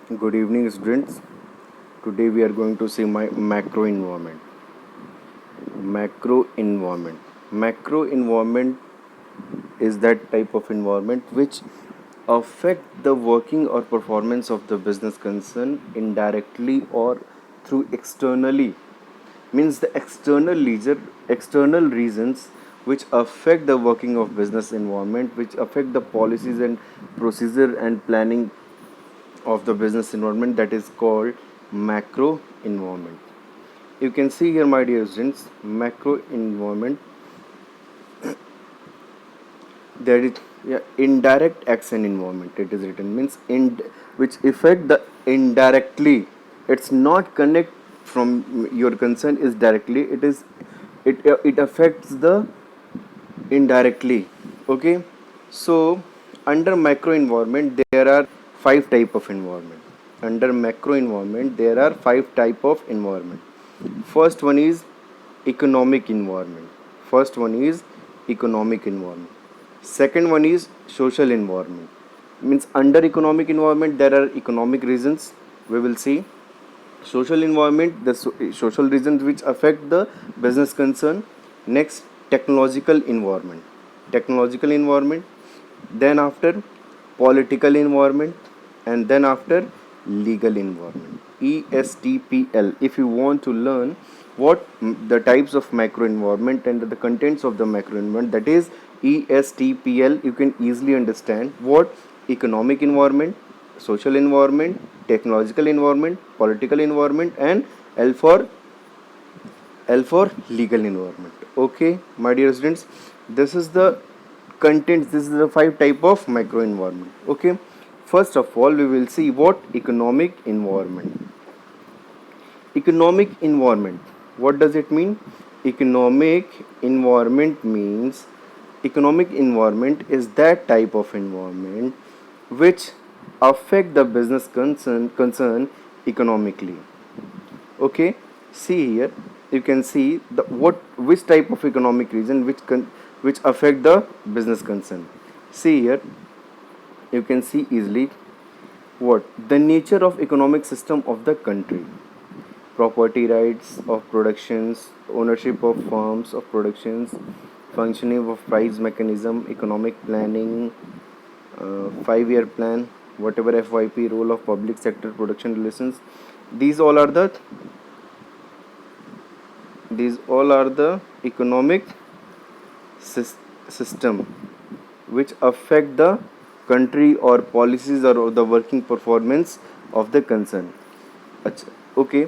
Good evening, students. Today we are going to see my macro environment. Macro environment. Macro environment is that type of environment which affect the working or performance of the business concern indirectly or through externally. Means the external reasons which affect the working of business environment, which affect the policies and procedure and planning of the business environment, that is called macro environment. You can see here, my dear students, macro environment, there is, yeah, indirect action environment, it is written, means which affect the indirectly. It's not connect from your concern is directly, it affects the indirectly. Okay, so under macro environment there are five type of environment. Under macro environment there are five type of environment. First one is economic environment. First one is economic environment. Second one is social environment. Means under economic environment there are economic reasons, we will see. Social environment, the social reasons which affect the business concern. Next, technological environment. Technological environment. Then after, political environment. And then after, legal environment. ESTPL. If you want to learn what the types of macro environment and the contents of the macro environment, that is ESTPL, you can easily understand what economic environment, social environment, technological environment, political environment, and L for legal environment. Okay, my dear students, this is the contents. This is the five type of micro environment. Okay, first of all, we will see what economic environment. Economic environment. What does it mean? Economic environment means economic environment is that type of environment which affect the business concern economically. Okay, see here, you can see the what which type of economic reason which affect the business concern. See here, you can see easily what the nature of economic system of the country, property rights of productions, ownership of firms of productions, functioning of price mechanism, economic planning, 5-year plan, whatever FYP, role of public sector production relations. These all are the economic system which affect the country or policies or the working performance of the concern. Okay,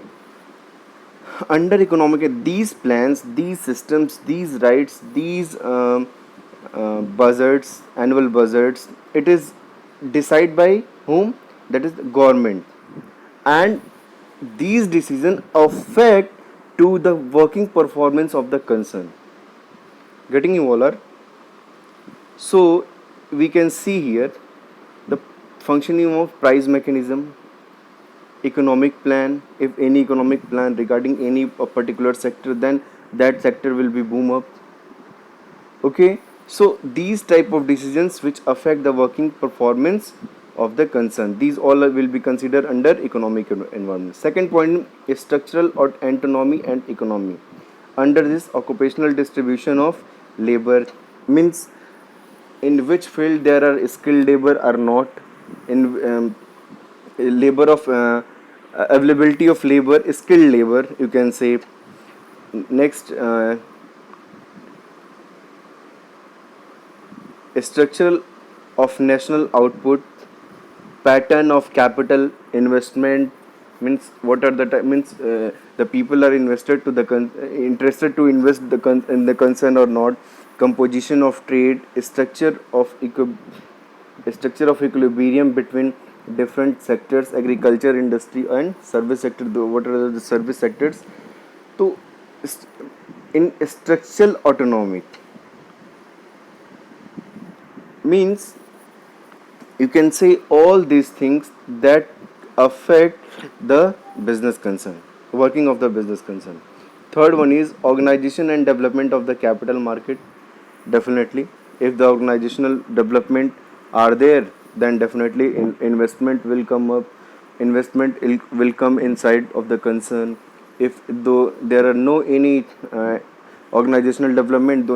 under economic, these plans, these systems, these rights, these budgets, annual budgets, it is decided by whom? That is the government. And these decisions affect to the working performance of the concern. Getting you all are? So we can see here the functioning of price mechanism, economic plan. If any economic plan regarding any particular sector, then that sector will be boom up. Okay, so these type of decisions which affect the working performance of the concern, these all will be considered under economic environment. Second point is structural or autonomy and economy. Under this, occupational distribution of labor, means in which field there are skilled labor or not, in labor of availability of labor, skilled labor, you can say. Next, structure of national output, pattern of capital investment, means what are the means the people are invested to the interested to invest in the concern or not. Composition of trade, structure of equilibrium between different sectors, agriculture, industry, and service sector. What are the service sectors? So in structural autonomy means you can say all these things that affect the business concern, working of the business concern. Third one is organization and development of the capital market. Definitely, if the organizational development are there, then definitely investment will come up. investment will come inside of the concern. If though there are no any organizational development, though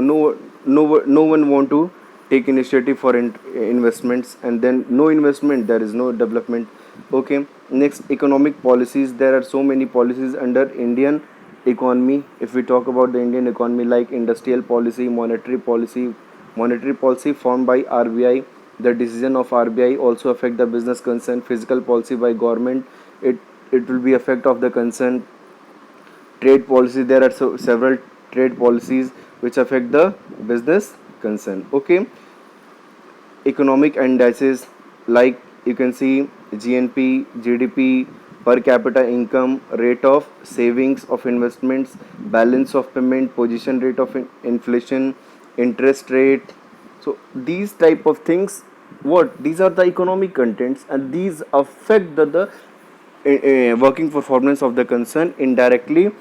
no one want to take initiative for investments, and then no investment, there is no development. Okay, next, economic policies. There are so many policies under Indian economy. If we talk about the Indian economy, like industrial policy, monetary policy formed by RBI. The decision of RBI also affect the business concern. Fiscal policy by government, it it will be effect of the concern. Trade policy, there are several trade policies which affect the business concern. Okay, economic indices, like you can see GNP, GDP, per capita income, rate of savings of investments, balance of payment, position rate of inflation, interest rate. So these type of things, what these are the economic contents, and these affect the working performance of the concern indirectly.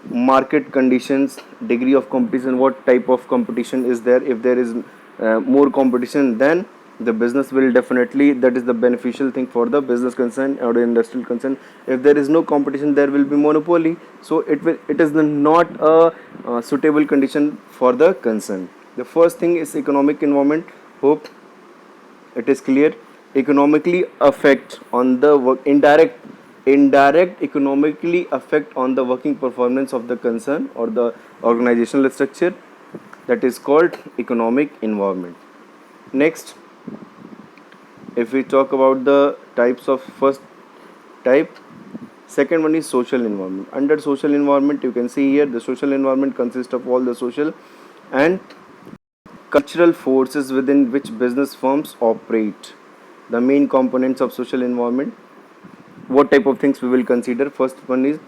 Market conditions, degree of competition, what type of competition is there. If there is more competition, then the business will definitely, that is the beneficial thing for the business concern or the industrial concern. If there is no competition, there will be monopoly, so it is not a suitable condition for the concern. The first thing is economic environment. Hope it is clear. Economically affect on the work, indirect economically affect on the working performance of the concern or the organizational structure, that is called economic environment. Next, if we talk about the types of first type, second one is social environment. Under social environment, you can see here the social environment consists of all the social and cultural forces within which business firms operate. The main components of social environment, what type of things we will consider. First one is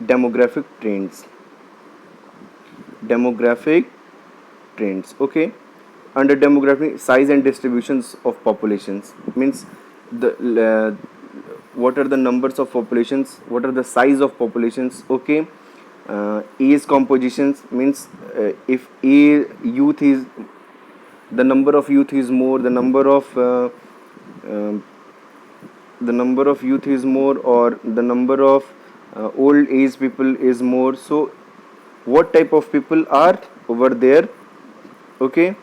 demographic trends. Demographic trends. Okay, under demographic, size and distributions of populations, means the what are the numbers of populations, what are the size of populations. Okay, age compositions, means if a youth is, the number of youth is more, um the number of youth is more, or the number of old age people is more. So what type of people are over there. Okay,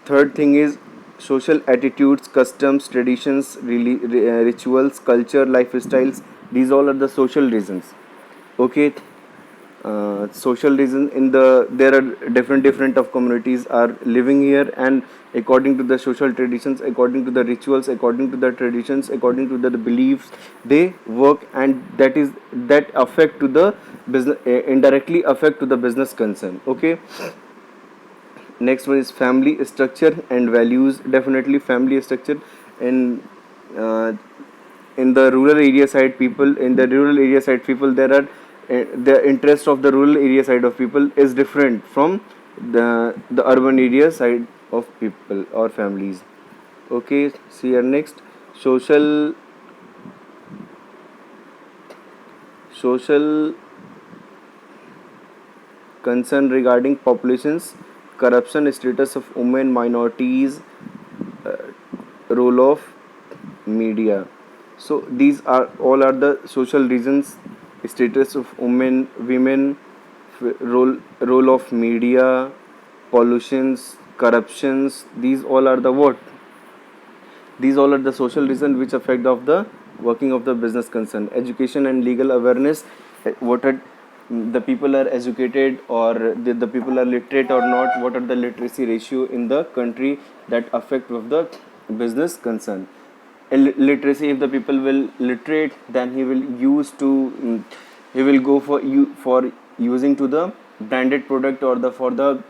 third thing is social attitudes, customs, traditions, rituals, culture, lifestyles. These all are the social reasons. Okay, social reason in the, there are different of communities are living here, and according to the social traditions, according to the rituals, according to the traditions, according to the beliefs, they work, and that affect to the business, indirectly affect to the business concern. Okay, next one is family structure and values. Definitely family structure in uh, in the rural area side people, there are the interest of the rural area side of people is different from the urban area side of people or families. Okay, see here next, social social concern regarding populations, corruption, status of women, minorities, role of media. So these are all are the social reasons: status of women, role of media, pollutions, corruptions. These all are the what? These all are the social reasons which affect of the working of the business concern. Education and legal awareness. What are the people are educated, or the people are literate or not? What are the literacy ratio in the country that affect of the business concern? Literacy, if the people will literate, then he will use to he will go for using to the branded product, or the for the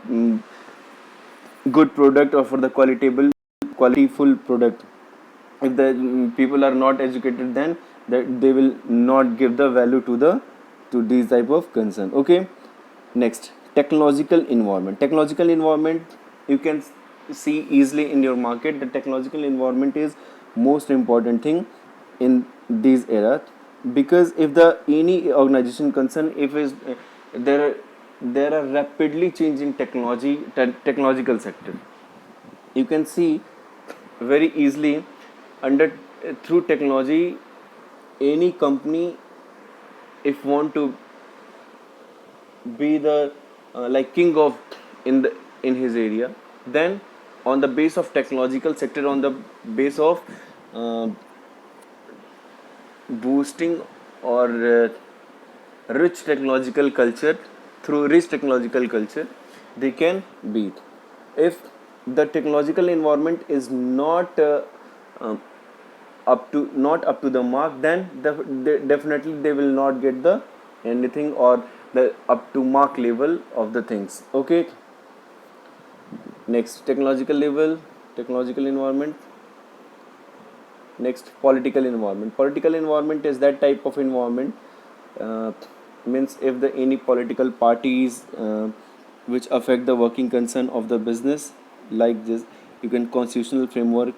good product, or for the qualityful product. If the people are not educated, then that they will not give the value to the to these type of concern. Okay, next, technological environment, you can see easily in your market. The technological environment is most important thing in this era, because if the any organization concern, if is there are rapidly changing technological sector. You can see very easily under through technology, any company, if want to be the like king of in his area, then on the base of technological sector, on the base of uh, boosting or rich technological culture, through rich technological culture they can beat. If the technological environment is um, not up to the mark, then definitely they will not get the anything or the up to mark level of the things. Okay, next, technological level, technological environment. Next, political environment. Political environment is that type of environment, uh, means if the any political parties which affect the working concern of the business, like this, you can constitutional framework.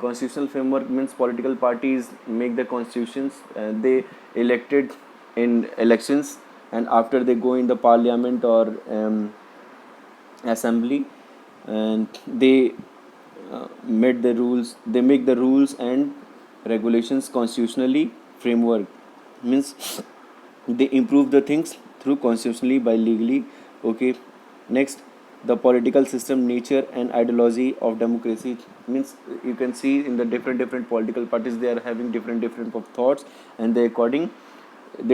Constitutional framework means political parties make the constitutions, they elected in elections, and after they go in the parliament or assembly, and they make the rules and regulations constitutionally framework, means they improve the things through constitutionally by legally. Okay, next, the political system nature and ideology of democracy, means you can see in the different political parties, they are having different of thoughts, and they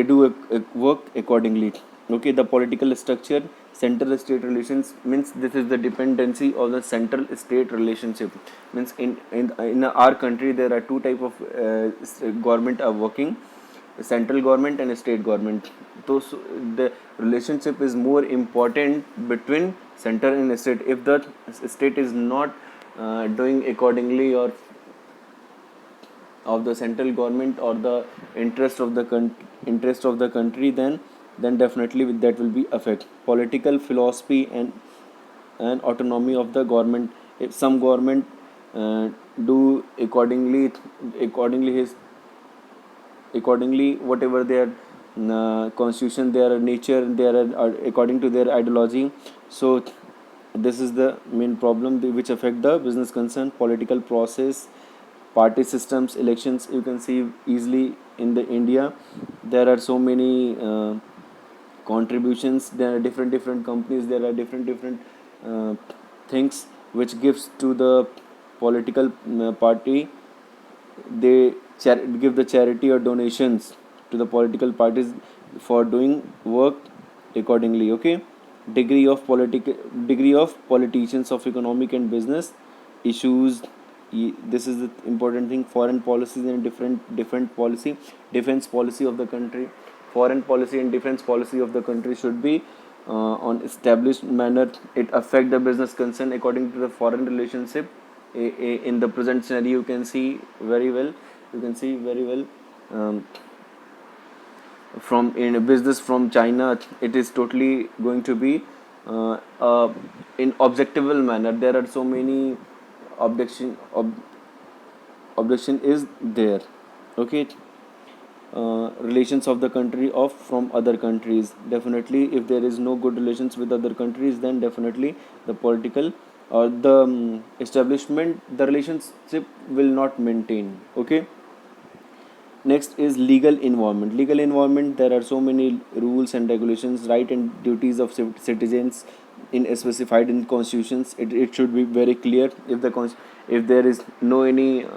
do a work accordingly. Okay, the political structure, central state relations, means this is the dependency of the central state relationship, means in our country there are two type of government are working, central government and state government. So the relationship is more important between center and state. If the state is not doing accordingly or of the central government or the interest of the country, then definitely that will be affect political philosophy and autonomy of the government. If some government do accordingly whatever their constitution, their nature, their according to their ideology. So this is the main problem which affect the business concern. Political process, party systems, elections, you can see easily in the India, there are so many contributions, there are different companies, there are different uh, things which gives to the political party. They give the charity or donations to the political parties for doing work accordingly. Okay, degree of politicians of economic and business issues. This is the important thing. Foreign policies and different policy, defense policy of the country. Foreign policy and defense policy of the country should be on established manner. It affect the business concern according to the foreign relationship. In the present scenario, you can see very well, um, from in a business from China, it is totally going to be in objectable manner. There are so many objection is there. Okay, relations of the country of from other countries, definitely if there is no good relations with other countries, then definitely the political or the establishment, the relationship will not maintain. Okay, next is legal environment. Legal environment, there are so many rules and regulations, right and duties of citizens in specified in constitutions. It should be very clear. If if there is no any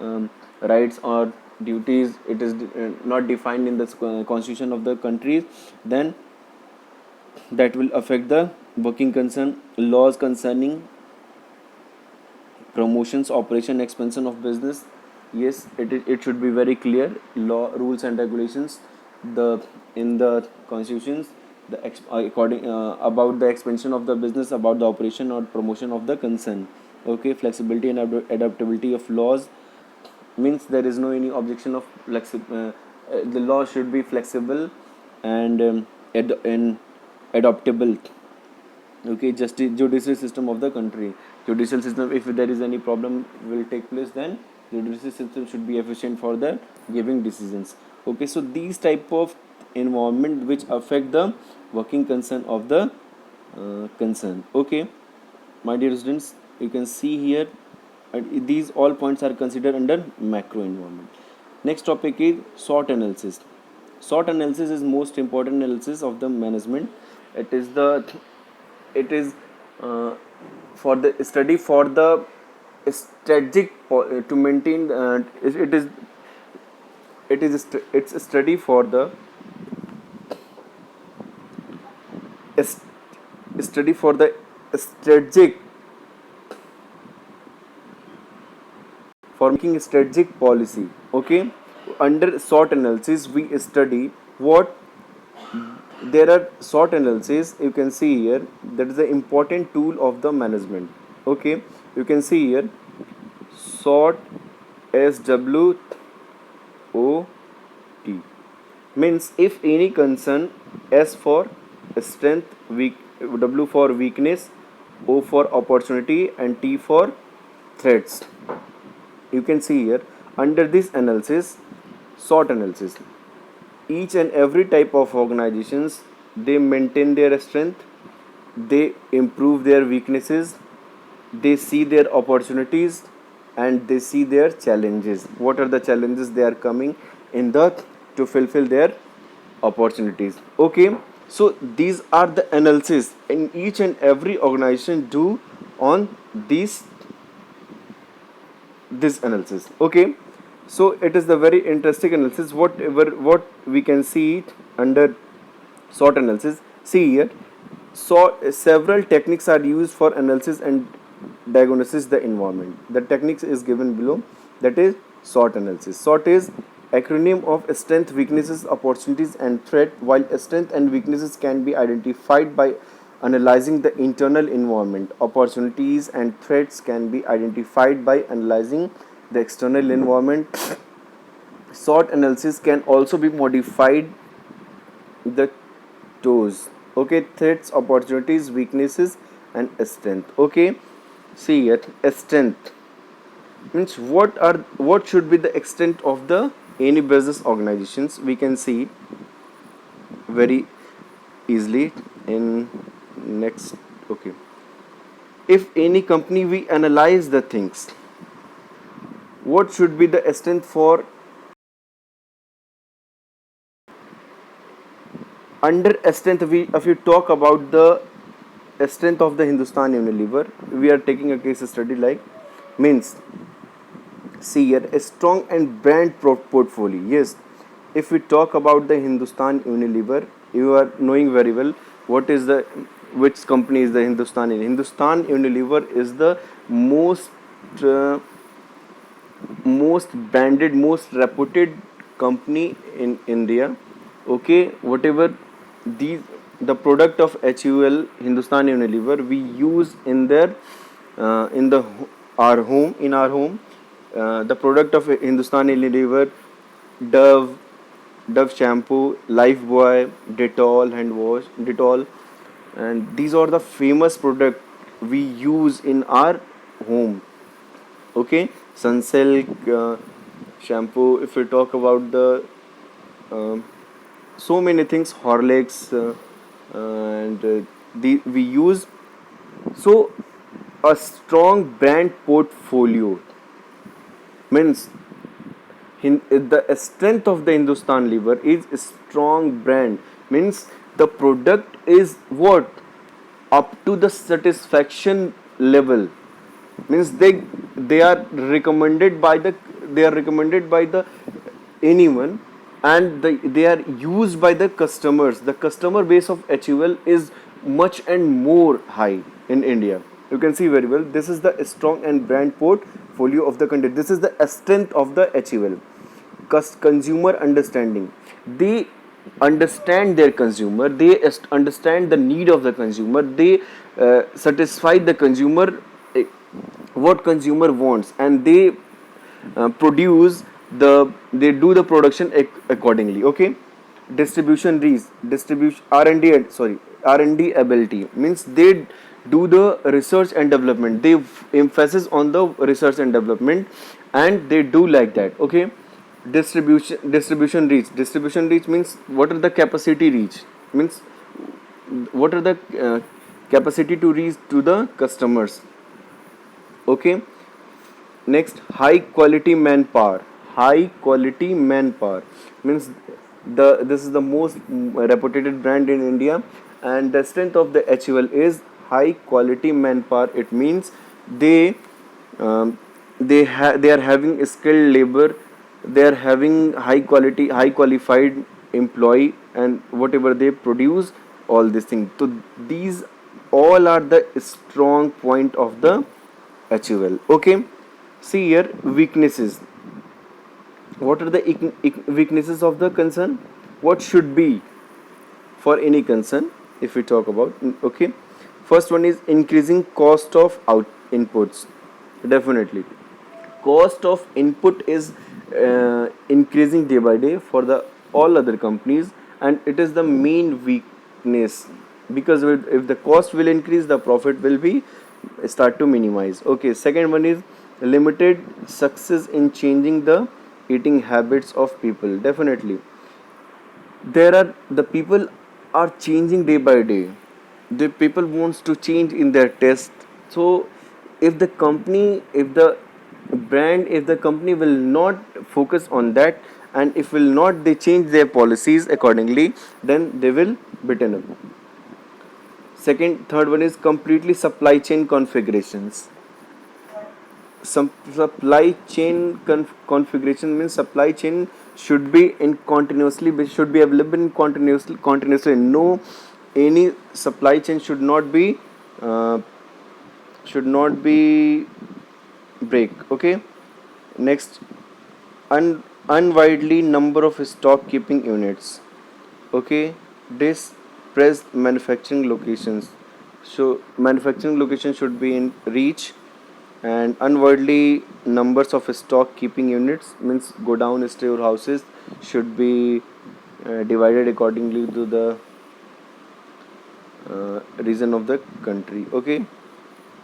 rights or duties, it is not defined in the constitution of the country, then that will affect the working concern. Laws concerning promotions, operation, expansion of business, yes, it should be very clear. Law, rules and regulations, the in the constitutions, according about the expansion of the business, about the operation or promotion of the concern. Okay, flexibility and adaptability of laws, means there is no any objection of the law should be flexible and and adaptable. Okay, judicial system of the country. Judicial system, if there is any problem will take place, then judicial system should be efficient for the giving decisions. Okay, so these type of environment which affect the working concern of the concern. Okay, my dear students, you can see here These all points are considered under macro environment. Next topic is SWOT analysis. SWOT analysis is most important analysis of the management. It is uh, for the study for the strategic to maintain it's a study for the st- study for the strategic for making strategic policy. Okay, under SWOT analysis we study what there are SWOT analysis. You can see here that is the important tool of the management. Okay, you can see here SWOT, SWOT means if any concern, S for strength, weak, W for weakness, O for opportunity, and T for threats. You can see here under this analysis, SWOT analysis, each and every type of organizations, they maintain their strength, they improve their weaknesses, they see their opportunities, and they see their challenges. What are the challenges they are coming in the to fulfill their opportunities? Okay, so these are the analysis in each and every organization do on this analysis. Okay, so it is the very interesting analysis. What we can see it under SWOT analysis. See here, so several techniques are used for analysis and diagnosis the environment. The techniques is given below. That is SWOT analysis. SWOT is acronym of strength, weaknesses, opportunities, and threat. While strength and weaknesses can be identified by analyzing the internal environment, opportunities and threats can be identified by analyzing the external environment. SWOT analysis can also be modified the toes. Okay, threats, opportunities, weaknesses, and strength. Okay, see here, strength means what should be the extent of the any business organizations. We can see very easily in next. Okay, if any company we analyze the things, what should be the strength for under strength. We if you talk about the strength of the Hindustan Unilever, we are taking a case study like means see here a strong and brand portfolio. Yes, if we talk about the Hindustan Unilever, you are knowing very well what is the which company is the Hindustan Unilever is the uh, most branded, most reputed company in India. Okay, whatever these the product of HUL Hindustan Unilever we use in their in the our home in our home. The product of Hindustan Unilever, Dove, Dove shampoo, Lifebuoy, Dettol hand wash, Dettol, and these are the famous product we use in our home. Okay, Sunsilk shampoo. If we talk about the um so many things, Horlicks, and the we use. So a strong brand portfolio means the strength of the Hindustan Lever is a strong brand means the product is what up to the satisfaction level means they are recommended by the anyone, and they are used by the customers. The customer base of HUL is much and more high in India. You can see very well this is the strong and brand portfolio of the country. This is the strength of the HUL. Consumer understanding, they understand their consumer, they understand the need of the consumer, they satisfy the consumer, eh, what consumer wants, and they produce they do the production accordingly. Okay, distribution R&D sorry R&D ability means they do the research and development, they emphasis on the research and development, and they do like that. Okay, distribution reach means what are the capacity reach means what are the capacity to reach to the customers. Okay, Next, high quality manpower. High quality manpower means this is the most reputed brand in India, and the strength of the HUL is high quality manpower. It means they um, they are having skilled labor, they are having high quality, high qualified employee, and whatever they produce, all these things. So these all are the strong point of the HUL. Okay. See here, weaknesses. What are the weaknesses of the concern? What should be for any concern if we talk about? Okay. First one is increasing cost of out inputs. Definitely. Cost of input is increasing day by day for the all other companies, and it is the main weakness, because if the cost will increase, the profit will be start to minimize. Okay. Second one is limited success in changing the eating habits of people. Definitely, there are the people are changing day by day. The people wants to change in their taste. So if the company, if the brand, if the company will not focus on that, and if will not they change their policies accordingly, then they will beaten up. Second, third one is completely supply chain configurations. Some supply chain configuration means supply chain should be in continuously, should be available in continuously. No, any supply chain uh, should not be break. Okay. Next, unwidely number of stock keeping units. Okay. This press manufacturing locations, so manufacturing location should be in reach, and unworldly numbers of stock keeping units means go down storehouses should be divided accordingly to the region of the country. Okay.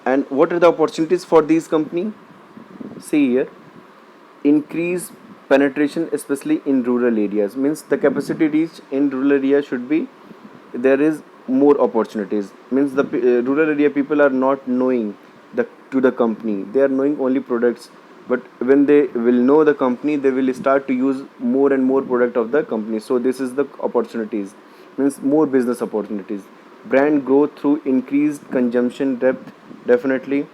And what are the opportunities for these company? See here, increase penetration especially in rural areas, means the capacity reach in rural area should be, there is more opportunities, means the rural area people are not knowing the to the company, they are knowing only products, but when they will know the company, they will start to use more and more product of the company. So this is the opportunities, means more business opportunities. Brand growth through increased consumption depth. Definitely.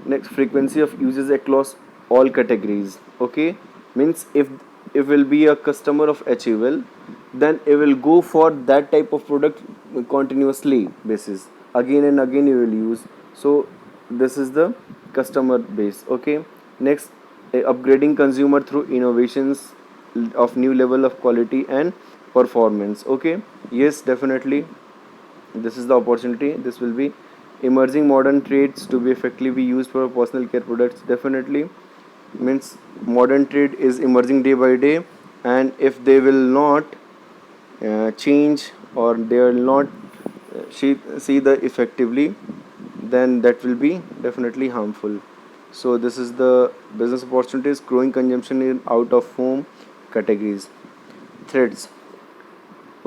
Next, frequency of uses across all categories. Okay. Means if will be a customer of HUL, then it will go for that type of product continuously basis, again and again you will use. So this is the customer base. Okay. Next, upgrading consumer through innovations of new level of quality and performance. Okay. Yes, definitely, this is the opportunity. This will be emerging modern trades to be effectively used for personal care products. Definitely, means modern trade is emerging day by day, and if they will not change, or they will not see the effectively, then that will be definitely harmful. So this is the business opportunities. Growing consumption in out of home categories. Threats.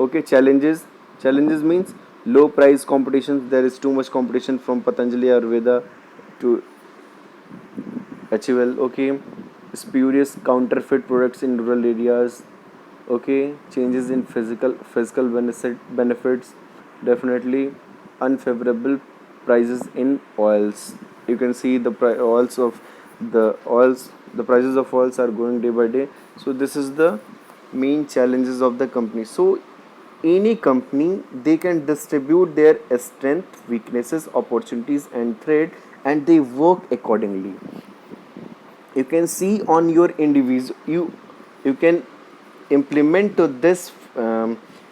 Okay. Challenges means low price competition. There is too much competition from Patanjali Ayurveda to HUL. Okay. Spurious counterfeit products in rural areas. Okay. Changes in physical benefits. Definitely. Unfavorable prices in oils. You can see the oils, the prices of oils are going day by day. So this is the main challenges of the company. So any company, they can distribute their strength, weaknesses, opportunities and threat, and they work accordingly. You can see on your individual, you can implement to this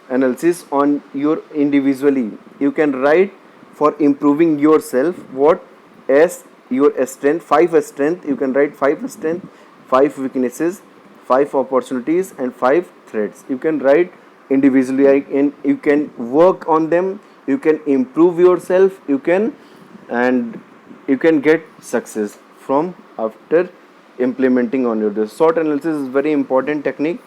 analysis on your individually. You can write for improving yourself what as your strength, five strength. You can write five strength, five weaknesses, five opportunities and five threats. You can write individually, and you can work on them, you can improve yourself, you can, and you can get success from after implementing on your. The SWOT analysis is very important technique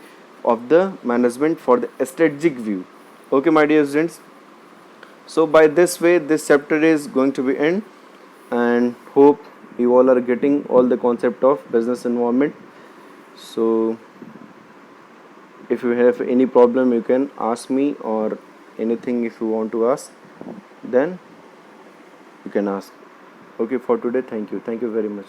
of the management for the strategic view. Okay, my dear students. So by this way, this chapter is going to be end, and hope you all are getting all the concept of business environment. So if you have any problem, you can ask me, or anything if you want to ask, then you can ask. Okay, for today, thank you very much.